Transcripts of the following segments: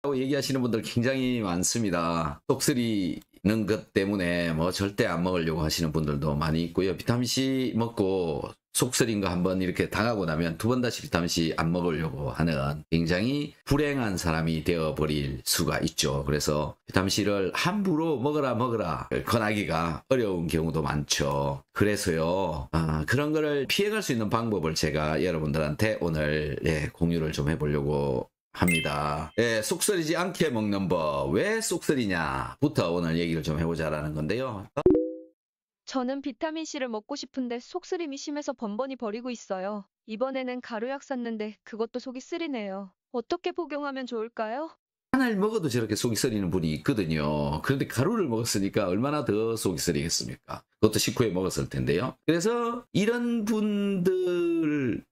라고 얘기하시는 분들 굉장히 많습니다. 속 쓰리는 것 때문에 뭐 절대 안 먹으려고 하시는 분들도 많이 있고요. 비타민C 먹고 속 쓰린 거 한번 이렇게 당하고 나면 두 번 다시 비타민C 안 먹으려고 하는 굉장히 불행한 사람이 되어버릴 수가 있죠. 그래서 비타민C를 함부로 먹어라 권하기가 어려운 경우도 많죠. 그래서요, 그런 거를 피해갈 수 있는 방법을 제가 여러분들한테 오늘 공유를 좀 해보려고 합니다. 속 쓰리지 않게 먹는 법, 왜 속 쓰리냐부터 오늘 얘기를 좀 해보자라는 건데요. 저는 비타민C를 먹고 싶은데 속쓰림이 심해서 번번이 버리고 있어요. 이번에는 가루약 샀는데 그것도 속이 쓰리네요. 어떻게 복용하면 좋을까요? 하나를 먹어도 저렇게 속이 쓰리는 분이 있거든요. 그런데 가루를 먹었으니까 얼마나 더 속이 쓰리겠습니까? 그것도 식후에 먹었을 텐데요. 그래서 이런 분들한테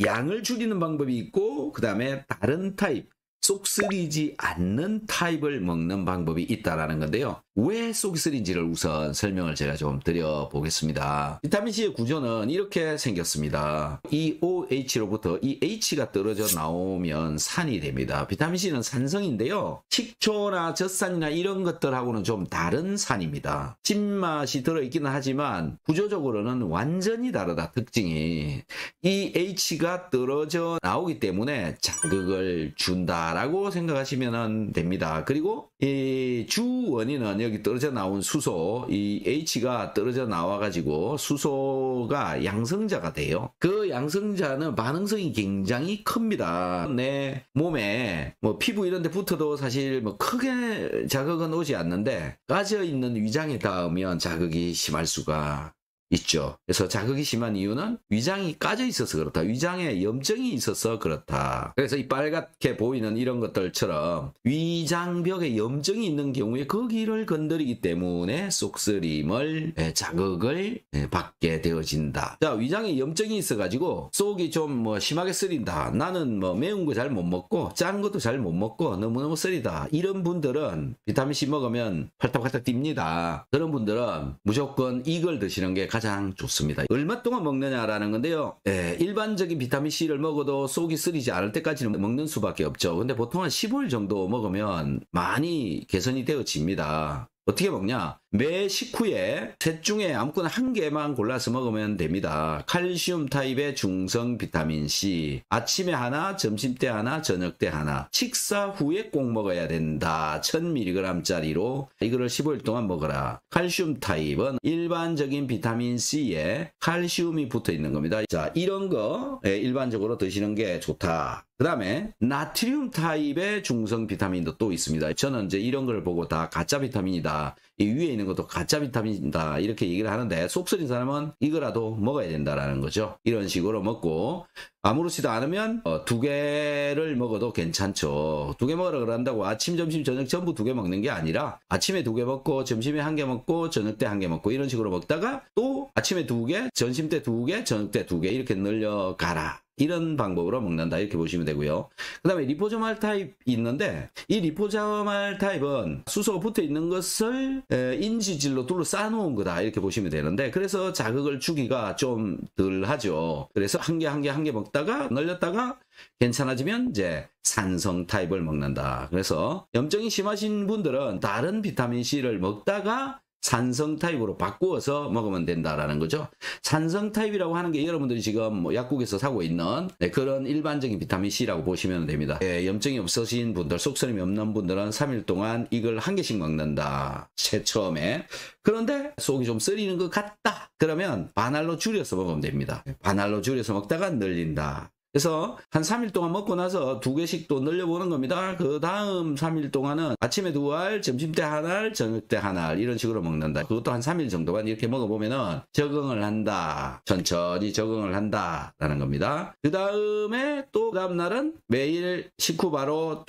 양을 줄이는 방법이 있고, 그 다음에 다른 타입, 속 쓰리지 않는 타입을 먹는 방법이 있다라는 건데요. 왜 속이 쓰린지를 우선 설명을 제가 좀 드려보겠습니다. 비타민C의 구조는 이렇게 생겼습니다. 이 OH로부터 이 H가 떨어져 나오면 산이 됩니다. 비타민C는 산성인데요. 식초나 젖산이나 이런 것들하고는 좀 다른 산입니다. 신맛이 들어있기는 하지만 구조적으로는 완전히 다르다, 특징이. 이 H가 떨어져 나오기 때문에 자극을 준다 라고 생각하시면 됩니다. 그리고 이 주 원인은 여기 떨어져 나온 수소, 이 H가 떨어져 나와 가지고 수소가 양성자가 돼요. 그 양성자는 반응성이 굉장히 큽니다. 내 몸에 뭐 피부 이런 데 붙어도 사실 뭐 크게 자극은 오지 않는데 까져 있는 위장에 닿으면 자극이 심할 수가 있죠. 그래서 자극이 심한 이유는 위장이 까져 있어서 그렇다. 위장에 염증이 있어서 그렇다. 그래서 이 빨갛게 보이는 이런 것들처럼 위장벽에 염증이 있는 경우에 거기를 건드리기 때문에 속쓰림을 자극을 받게 되어진다. 자, 위장에 염증이 있어가지고 속이 좀 뭐 심하게 쓰린다. 나는 뭐 매운 거 잘 못 먹고 짠 것도 잘 못 먹고 너무너무 쓰리다. 이런 분들은 비타민C 먹으면 팔딱팔딱 뜁니다. 그런 분들은 무조건 이걸 드시는 게 가장 좋습니다. 얼마 동안 먹느냐라는 건데요. 일반적인 비타민C를 먹어도 속이 쓰리지 않을 때까지는 먹는 수밖에 없죠. 근데 보통 한 15일 정도 먹으면 많이 개선이 되어집니다. 어떻게 먹냐? 매 식후에 셋 중에 아무거나 한 개만 골라서 먹으면 됩니다. 칼슘 타입의 중성 비타민C. 아침에 하나, 점심때 하나, 저녁때 하나. 식사 후에 꼭 먹어야 된다. 1000mg짜리로 이거를 15일 동안 먹어라. 칼슘 타입은 일반적인 비타민C에 칼슘이 붙어 있는 겁니다. 자, 이런 거 일반적으로 드시는 게 좋다. 그 다음에 나트륨 타입의 중성 비타민도 또 있습니다. 저는 이제 이런 걸 보고 다 가짜 비타민이다. 이 위에 있는 것도 가짜 비타민이다. 이렇게 얘기를 하는데 속 쓰린 사람은 이거라도 먹어야 된다라는 거죠. 이런 식으로 먹고 아무렇지도 않으면 두 개를 먹어도 괜찮죠. 두 개 먹으라 그런다고 아침, 점심, 저녁 전부 두 개 먹는 게 아니라 아침에 두 개 먹고 점심에 한 개 먹고 저녁 때 한 개 먹고 이런 식으로 먹다가 또 아침에 두 개, 점심 때 두 개, 저녁 때 두 개 이렇게 늘려가라. 이런 방법으로 먹는다 이렇게 보시면 되고요. 그 다음에 리포소말 타입이 있는데 이 리포소말 타입은 수소가 붙어 있는 것을 인지질로 둘러싸 놓은 거다 이렇게 보시면 되는데 그래서 자극을 주기가 좀 덜 하죠. 그래서 한 개 먹다가 늘렸다가 괜찮아지면 이제 산성 타입을 먹는다. 그래서 염증이 심하신 분들은 다른 비타민C를 먹다가 산성 타입으로 바꾸어서 먹으면 된다라는 거죠. 산성 타입이라고 하는 게 여러분들이 지금 뭐 약국에서 사고 있는 그런 일반적인 비타민C라고 보시면 됩니다. 염증이 없으신 분들, 속쓰림이 없는 분들은 3일 동안 이걸 한 개씩 먹는다. 처음에. 그런데 속이 좀 쓰리는 것 같다. 그러면 반알로 줄여서 먹으면 됩니다. 반알로 줄여서 먹다가 늘린다. 그래서 한 3일 동안 먹고 나서 두 개씩 또 늘려보는 겁니다. 그 다음 3일 동안은 아침에 두 알, 점심때 한 알, 저녁때 한 알 이런 식으로 먹는다. 그것도 한 3일 정도만 이렇게 먹어보면은 적응을 한다. 천천히 적응을 한다라는 겁니다. 그 다음에 또 그 다음날은 매일 식후 바로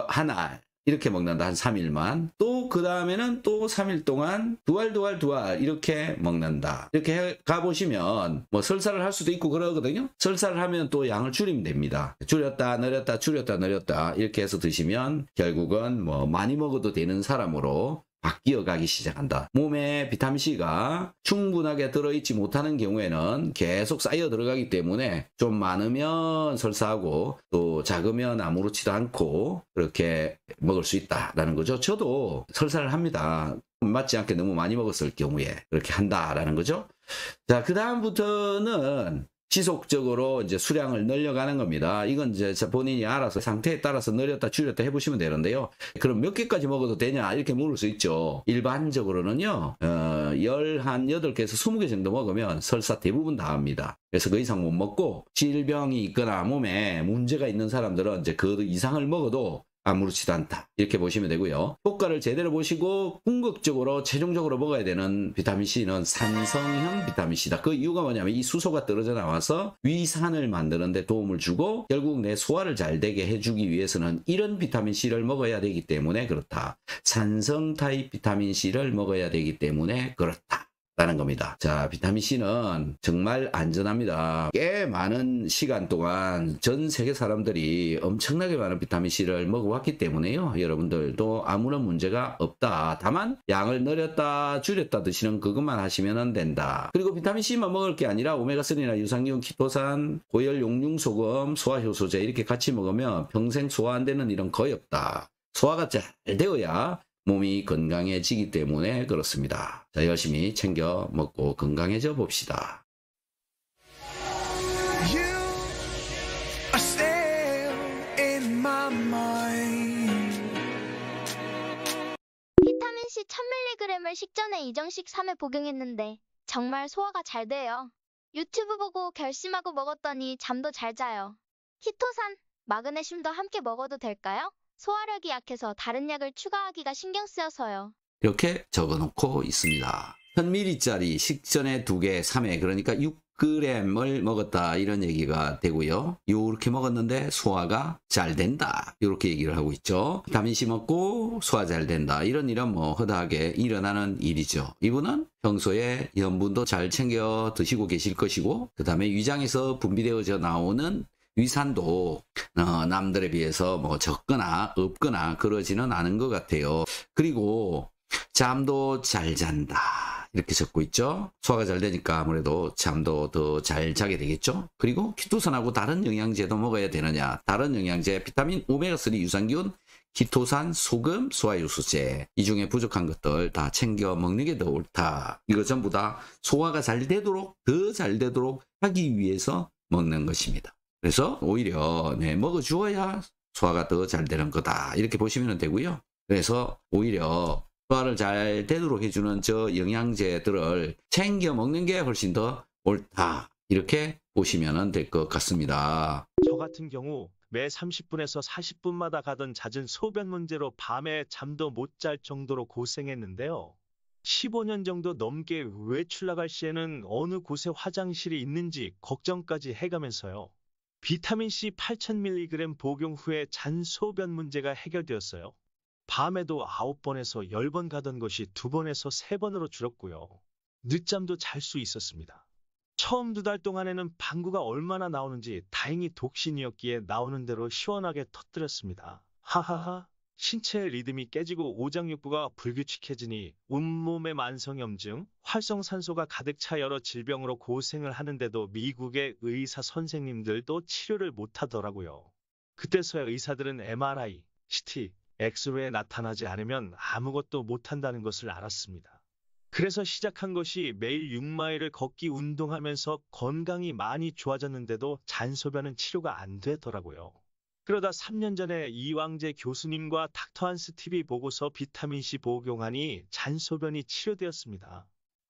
한 알. 이렇게 먹는다. 한 3일만. 또 그 다음에는 또 3일 동안 두 알 이렇게 먹는다. 이렇게 가보시면 뭐 설사를 할 수도 있고 그러거든요. 설사를 하면 또 양을 줄이면 됩니다. 줄였다 늘렸다 줄였다 늘렸다 이렇게 해서 드시면 결국은 뭐 많이 먹어도 되는 사람으로 바뀌어 가기 시작한다. 몸에 비타민C가 충분하게 들어있지 못하는 경우에는 계속 쌓여 들어가기 때문에 좀 많으면 설사하고 또 작으면 아무렇지도 않고 그렇게 먹을 수 있다라는 거죠. 저도 설사를 합니다. 맞지 않게 너무 많이 먹었을 경우에 그렇게 한다라는 거죠. 자, 그 다음부터는 지속적으로 이제 수량을 늘려가는 겁니다. 이건 이제 본인이 알아서 상태에 따라서 늘렸다 줄였다 해보시면 되는데요. 그럼 몇 개까지 먹어도 되냐 이렇게 물을 수 있죠. 일반적으로는요, 한 8개에서 20개 정도 먹으면 설사 대부분 다 합니다. 그래서 그 이상 못 먹고 질병이 있거나 몸에 문제가 있는 사람들은 이제 그 이상을 먹어도 아무렇지도 않다. 이렇게 보시면 되고요. 효과를 제대로 보시고 궁극적으로 최종적으로 먹어야 되는 비타민C는 산성형 비타민C다. 그 이유가 뭐냐면 이 수소가 떨어져 나와서 위산을 만드는 데 도움을 주고 결국 내 소화를 잘 되게 해주기 위해서는 이런 비타민C를 먹어야 되기 때문에 그렇다. 산성 타입 비타민C를 먹어야 되기 때문에 그렇다. 라는 겁니다. 자, 비타민C는 정말 안전합니다. 꽤 많은 시간 동안 전 세계 사람들이 엄청나게 많은 비타민C를 먹어왔기 때문에요. 여러분들도 아무런 문제가 없다. 다만 양을 늘렸다 줄였다 드시는 그것만 하시면 된다. 그리고 비타민C만 먹을 게 아니라 오메가3나 유산균, 키토산, 고열, 용융소금, 소화효소제 이렇게 같이 먹으면 평생 소화 안 되는 일은 거의 없다. 소화가 잘 되어야 몸이 건강해지기 때문에 그렇습니다. 자, 열심히 챙겨 먹고 건강해져 봅시다. You are still in my mind. 비타민C 1000mg을 식전에 이정식 3회 복용했는데 정말 소화가 잘 돼요. 유튜브 보고 결심하고 먹었더니 잠도 잘 자요. 키토산, 마그네슘도 함께 먹어도 될까요? 소화력이 약해서 다른 약을 추가하기가 신경 쓰여서요. 이렇게 적어놓고 있습니다. 1000ml짜리 식전에 2개, 3회 그러니까 6g을 먹었다 이런 얘기가 되고요. 이렇게 먹었는데 소화가 잘 된다 이렇게 얘기를 하고 있죠. 비타민C 먹고 소화 잘 된다 이런 일은 뭐 허다하게 일어나는 일이죠. 이분은 평소에 염분도 잘 챙겨 드시고 계실 것이고 그 다음에 위장에서 분비되어져 나오는 위산도 남들에 비해서 뭐 적거나 없거나 그러지는 않은 것 같아요. 그리고 잠도 잘 잔다 이렇게 적고 있죠. 소화가 잘 되니까 아무래도 잠도 더 잘 자게 되겠죠. 그리고 키토산하고 다른 영양제도 먹어야 되느냐. 다른 영양제 비타민, 오메가3 유산균, 키토산, 소금, 소화효소제 이 중에 부족한 것들 다 챙겨 먹는 게 더 옳다. 이거 전부 다 소화가 잘 되도록 더 잘 되도록 하기 위해서 먹는 것입니다. 그래서 오히려 먹어주어야 소화가 더 잘 되는 거다 이렇게 보시면 되고요. 그래서 오히려 소화를 잘 되도록 해주는 저 영양제들을 챙겨 먹는 게 훨씬 더 옳다 이렇게 보시면 될 것 같습니다. 저 같은 경우 매 30분에서 40분마다 가던 잦은 소변 문제로 밤에 잠도 못 잘 정도로 고생했는데요. 15년 정도 넘게 외출 나갈 시에는 어느 곳에 화장실이 있는지 걱정까지 해가면서요. 비타민C 8000mg 복용 후에 잔소변 문제가 해결되었어요. 밤에도 9번에서 10번 가던 것이 2번에서 3번으로 줄었고요. 늦잠도 잘 수 있었습니다. 처음 2달 동안에는 방구가 얼마나 나오는지 다행히 독신이었기에 나오는 대로 시원하게 터뜨렸습니다. 하하하. 신체의 리듬이 깨지고 오장육부가 불규칙해지니 온몸의 만성염증, 활성산소가 가득 차 여러 질병으로 고생을 하는데도 미국의 의사 선생님들도 치료를 못하더라고요. 그때서야 의사들은 MRI, CT, 엑스레이에 나타나지 않으면 아무것도 못한다는 것을 알았습니다. 그래서 시작한 것이 매일 6마일을 걷기 운동하면서 건강이 많이 좋아졌는데도 잔소변은 치료가 안 되더라고요. 그러다 3년 전에 이왕재 교수님과 닥터한스 TV 보고서 비타민C 복용하니 잔소변이 치료되었습니다.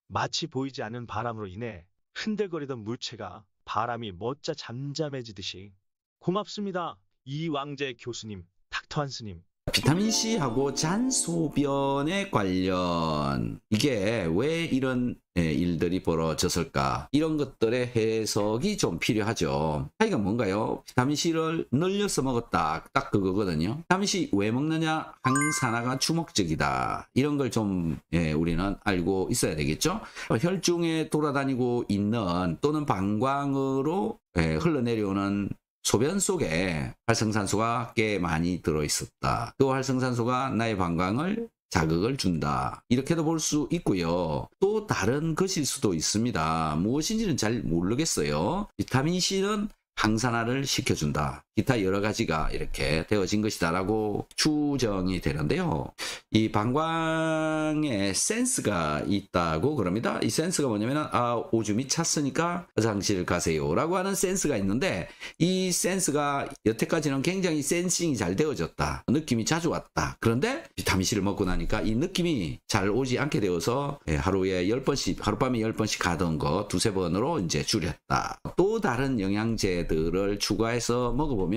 마치 보이지 않는 바람으로 인해 흔들거리던 물체가 바람이 멋자 잠잠해지듯이. 고맙습니다. 이왕재 교수님, 닥터한스님. 비타민C하고 잔소변에 관련 이게 왜 이런 일들이 벌어졌을까 이런 것들의 해석이 좀 필요하죠. 차이가 뭔가요? 비타민C를 늘려서 먹었다 딱 그거거든요. 비타민C 왜 먹느냐? 항산화가 주목적이다. 이런 걸 좀 우리는 알고 있어야 되겠죠. 혈중에 돌아다니고 있는 또는 방광으로 흘러내려오는 소변 속에 활성산소가 꽤 많이 들어있었다. 그 활성산소가 나의 방광을 자극을 준다. 이렇게도 볼 수 있고요. 또 다른 것일 수도 있습니다. 무엇인지는 잘 모르겠어요. 비타민C는 항산화를 시켜준다. 기타 여러 가지가 이렇게 되어진 것이다 라고 추정이 되는데요. 이 방광에 센스가 있다고 그럽니다. 이 센스가 뭐냐면 오줌이 찼으니까 화장실 가세요 라고 하는 센스가 있는데, 이 센스가 여태까지는 굉장히 센싱이 잘 되어졌다. 느낌이 자주 왔다. 그런데 비타민C를 먹고 나니까 이 느낌이 잘 오지 않게 되어서 하루에 10번씩, 하룻밤에 10번씩 가던 거 두세 번으로 이제 줄였다. 또 다른 영양제들을 추가해서 먹어보면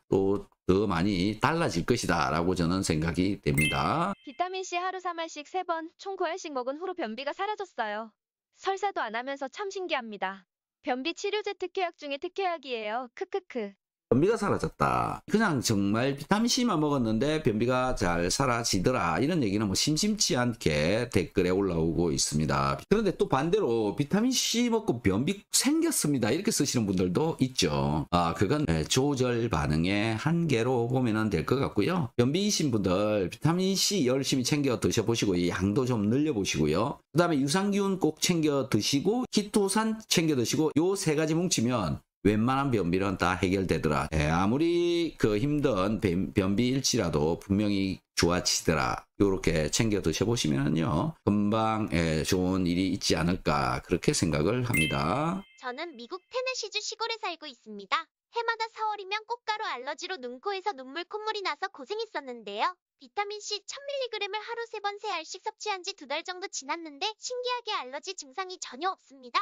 또 더 많이 달라질 것이다 라고 저는 생각이 됩니다. 비타민C 하루 3알씩 3번, 총 9알씩 먹은 후로 변비가 사라졌어요. 설사도 안 하면서 참 신기합니다. 변비 치료제 특효약 중에 특효약이에요. 크크크. 변비가 사라졌다. 그냥 정말 비타민C만 먹었는데 변비가 잘 사라지더라. 이런 얘기는 뭐 심심치 않게 댓글에 올라오고 있습니다. 그런데 또 반대로 비타민C 먹고 변비 생겼습니다. 이렇게 쓰시는 분들도 있죠. 그건 조절 반응의 한계로 보면 될 것 같고요. 변비이신 분들 비타민C 열심히 챙겨 드셔보시고 양도 좀 늘려보시고요. 그 다음에 유산균 꼭 챙겨 드시고 키토산 챙겨 드시고 요 세 가지 뭉치면 웬만한 변비는 다 해결되더라. 아무리 그 힘든 변비일지라도 분명히 좋아지더라. 요렇게 챙겨 드셔보시면요 금방 좋은 일이 있지 않을까 그렇게 생각을 합니다. 저는 미국 테네시주 시골에 살고 있습니다. 해마다 4월이면 꽃가루 알러지로 눈, 코에서 눈물, 콧물이 나서 고생했었는데요. 비타민C 1000mg을 하루 3번 3알씩 섭취한 지 2달 정도 지났는데 신기하게 알러지 증상이 전혀 없습니다.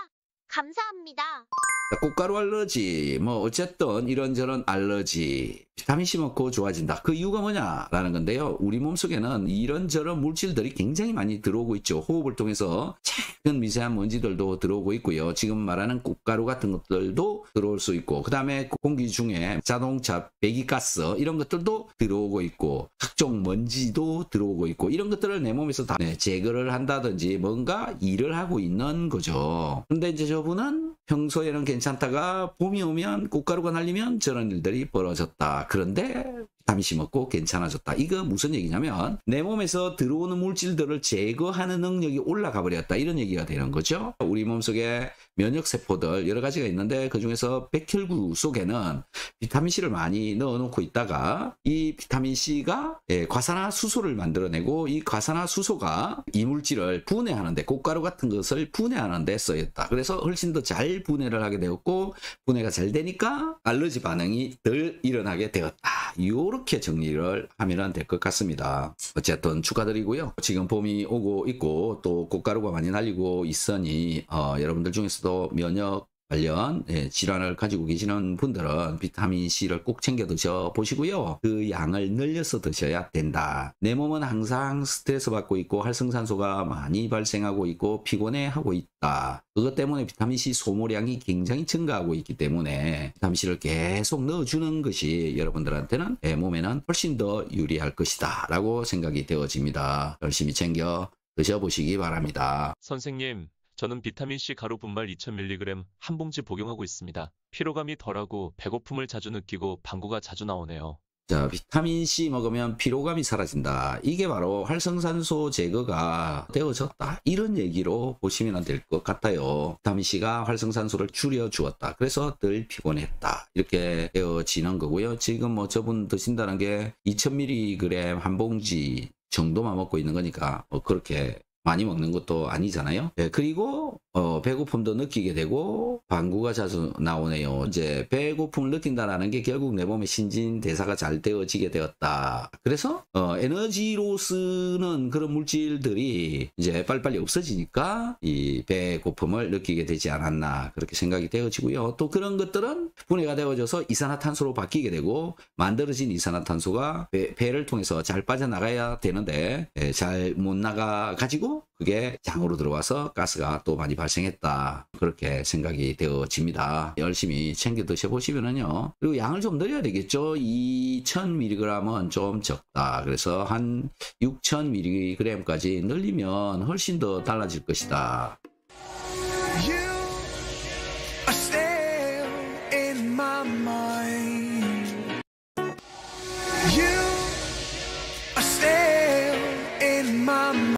감사합니다. 꽃가루 알러지, 뭐 어쨌든 이런저런 알러지, 비타민C 먹고 좋아진다. 그 이유가 뭐냐라는 건데요. 우리 몸속에는 이런저런 물질들이 굉장히 많이 들어오고 있죠. 호흡을 통해서 작은 미세한 먼지들도 들어오고 있고요. 지금 말하는 꽃가루 같은 것들도 들어올 수 있고, 그 다음에 공기 중에 자동차 배기가스 이런 것들도 들어오고 있고, 각종 먼지도 들어오고 있고, 이런 것들을 내 몸에서 다 제거를 한다든지 뭔가 일을 하고 있는 거죠. 근데 이제 저분은 평소에는 괜찮다가 봄이 오면 꽃가루가 날리면 저런 일들이 벌어졌다. 그런데 비타민C 먹고 괜찮아졌다. 이거 무슨 얘기냐면 내 몸에서 들어오는 물질들을 제거하는 능력이 올라가 버렸다. 이런 얘기가 되는 거죠. 우리 몸속에 면역세포들 여러 가지가 있는데 그중에서 백혈구 속에는 비타민C를 많이 넣어놓고 있다가 이 비타민C가 과산화수소를 만들어내고 이 과산화수소가 이 물질을 분해하는데 꽃가루 같은 것을 분해하는 데 쓰였다. 그래서 훨씬 더 잘 분해를 하게 되었고 분해가 잘 되니까 알러지 반응이 덜 일어나게 되었다. 이렇게 정리를 하면 될 것 같습니다. 어쨌든 축하드리고요. 지금 봄이 오고 있고 또 꽃가루가 많이 날리고 있으니 여러분들 중에서도 면역 관련 질환을 가지고 계시는 분들은 비타민C를 꼭 챙겨 드셔 보시고요. 그 양을 늘려서 드셔야 된다. 내 몸은 항상 스트레스 받고 있고 활성산소가 많이 발생하고 있고 피곤해하고 있다. 그것 때문에 비타민C 소모량이 굉장히 증가하고 있기 때문에 비타민C를 계속 넣어주는 것이 여러분들한테는 몸에는 훨씬 더 유리할 것이다 라고 생각이 되어집니다. 열심히 챙겨 드셔보시기 바랍니다. 선생님, 저는 비타민C 가루 분말 2000mg 한 봉지 복용하고 있습니다. 피로감이 덜하고 배고픔을 자주 느끼고 방구가 자주 나오네요. 자, 비타민C 먹으면 피로감이 사라진다. 이게 바로 활성산소 제거가 되어졌다. 이런 얘기로 보시면 될 것 같아요. 비타민C가 활성산소를 줄여주었다. 그래서 덜 피곤했다. 이렇게 되어지는 거고요. 지금 뭐 저분 드신다는 게 2000mg 한 봉지 정도만 먹고 있는 거니까 그렇게 많이 먹는 것도 아니잖아요. 그리고 배고픔도 느끼게 되고 방구가 자주 나오네요. 이제 배고픔을 느낀다는 게 결국 내 몸의 신진대사가 잘 되어지게 되었다. 그래서 에너지로 쓰는 그런 물질들이 이제 빨리빨리 없어지니까 이 배고픔을 느끼게 되지 않았나 그렇게 생각이 되어지고요. 또 그런 것들은 분해가 되어져서 이산화탄소로 바뀌게 되고 만들어진 이산화탄소가 배를 통해서 잘 빠져나가야 되는데 잘 못 나가 가지고 그게 장으로 들어와서 가스가 또 많이 발생했다. 그렇게 생각이 되어집니다. 열심히 챙겨 드셔보시면은요. 그리고 양을 좀 늘려야 되겠죠. 2000mg은 좀 적다. 그래서 한 6000mg까지 늘리면 훨씬 더 달라질 것이다. You are still in my mind.